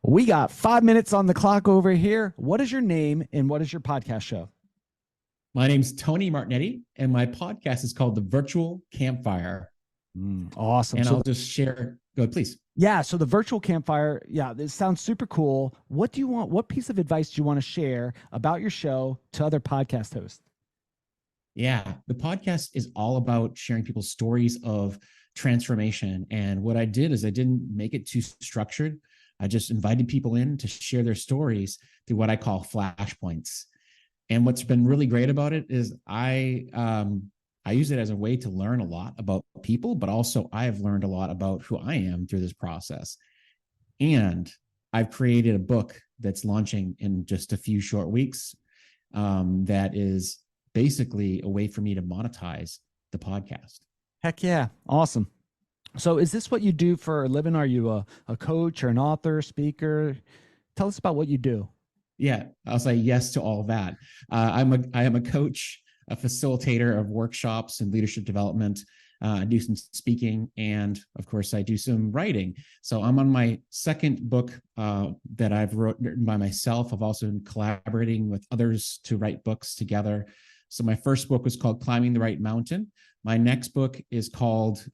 We got 5 minutes on the clock over here. What is your name and what is your podcast show? My name's Tony Martignetti, and my podcast is called the Virtual Campfire. Awesome. And I'll just share. Go ahead, please. Yeah, so the virtual campfire, yeah, this sounds super cool. What do you want? What piece of advice do you want to share about your show to other podcast hosts? Yeah, the podcast is all about sharing people's stories of transformation. And what I did is I didn't make it too structured. I just invited people in to share their stories through what I call flashpoints. And what's been really great about it is I use it as a way to learn a lot about people, but also I have learned a lot about who I am through this process. And I've created a book that's launching in just a few short weeks that is basically a way for me to monetize the podcast. Heck yeah. Awesome. So is this what you do for a living? Are you a coach or an author, speaker? Tell us about what you do. Yeah, I'll say yes to all that. I am a coach, a facilitator of workshops and leadership development. I do some speaking, and of course, I do some writing. So I'm on my second book that I've written by myself. I've also been collaborating with others to write books together. So my first book was called Climbing the Right Mountain. My next book is called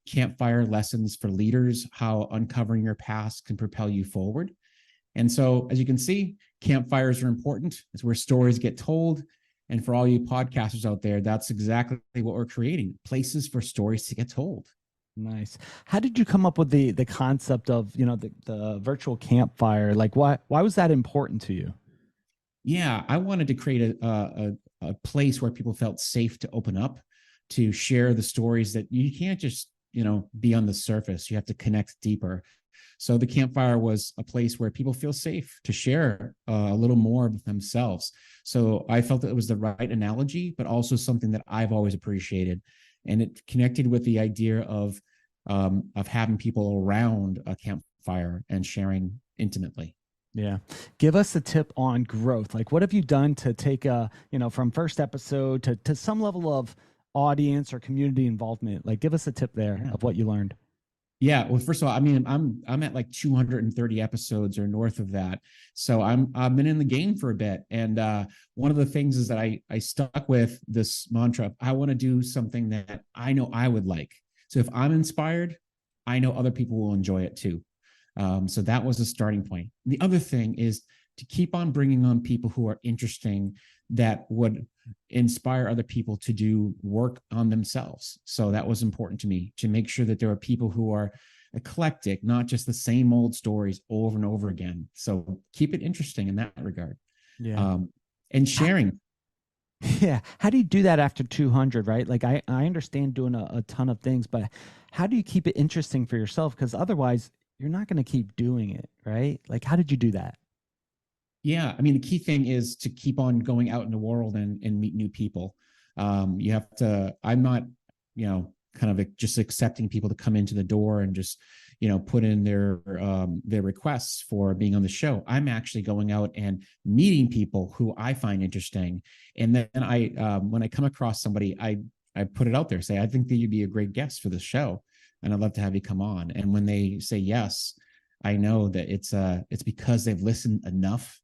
Campfire Lessons for Leaders: How Uncovering Your Past Can Propel You Forward. And so, as you can see, campfires are important. It's where stories get told. And for all you podcasters out there, that's exactly what we're creating: places for stories to get told. Nice. How did you come up with the concept of, the virtual campfire? Like, why was that important to you? Yeah, I wanted to create a place where people felt safe to open up, to share the stories that you can't just, be on the surface. You have to connect deeper. So the campfire was a place where people feel safe to share a little more of themselves. So I felt that it was the right analogy, but also something that I've always appreciated. And it connected with the idea of having people around a campfire and sharing intimately. Yeah. Give us a tip on growth. Like, what have you done to take from first episode to some level of audience or community involvement? Like, give us a tip there of what you learned. Yeah. Well, first of all, I mean, I'm at like 230 episodes or north of that. So I've been in the game for a bit. And one of the things is that I stuck with this mantra: I want to do something that I know I would like. So if I'm inspired, I know other people will enjoy it too. So that was the starting point. The other thing is to keep on bringing on people who are interesting, that would inspire other people to do work on themselves. So that was important to me, to make sure that there are people who are eclectic, not just the same old stories over and over again. So keep it interesting in that regard. Yeah. And sharing. Yeah. How do you do that after 200, right? Like, I understand doing a ton of things, but how do you keep it interesting for yourself? Because otherwise you're not going to keep doing it, right? Like, how did you do that? Yeah, I mean, the key thing is to keep on going out in the world and meet new people. You have to, I'm not, kind of just accepting people to come into the door and just, put in their requests for being on the show. I'm actually going out and meeting people who I find interesting. And then when I come across somebody, I put it out there, say, I think that you'd be a great guest for this show, and I'd love to have you come on. And when they say yes, I know that it's because they've listened enough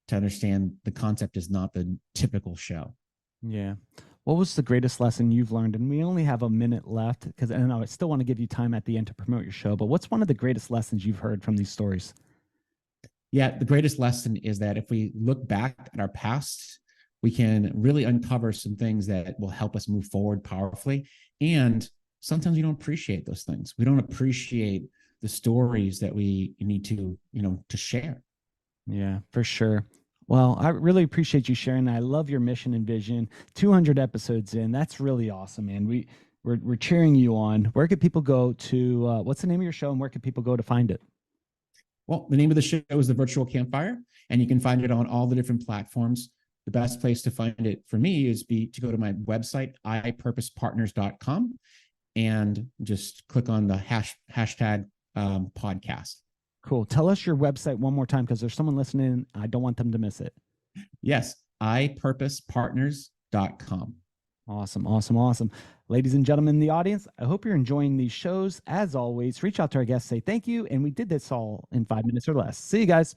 to understand the concept is not the typical show. Yeah. What was the greatest lesson you've learned? And we only have a minute left, because I know I still want to give you time at the end to promote your show, but what's one of the greatest lessons you've heard from these stories? Yeah, the greatest lesson is that if we look back at our past, we can really uncover some things that will help us move forward powerfully. And sometimes we don't appreciate those things. We don't appreciate the stories that we need to share. Yeah, for sure. Well, I really appreciate you sharing. I love your mission and vision. 200 episodes in, that's really awesome, man. We're cheering you on. Where could people go to? What's the name of your show, and where could people go to find it? Well, the name of the show is the Virtual Campfire, and you can find it on all the different platforms. The best place to find it for me is to go to my website, ipurposepartners.com, and just click on the hashtag podcast. Cool. Tell us your website one more time, because there's someone listening. I don't want them to miss it. Yes, ipurposepartners.com. Awesome, awesome, awesome. Ladies and gentlemen in the audience, I hope you're enjoying these shows. As always, reach out to our guests, say thank you, and we did this all in 5 minutes or less. See you guys.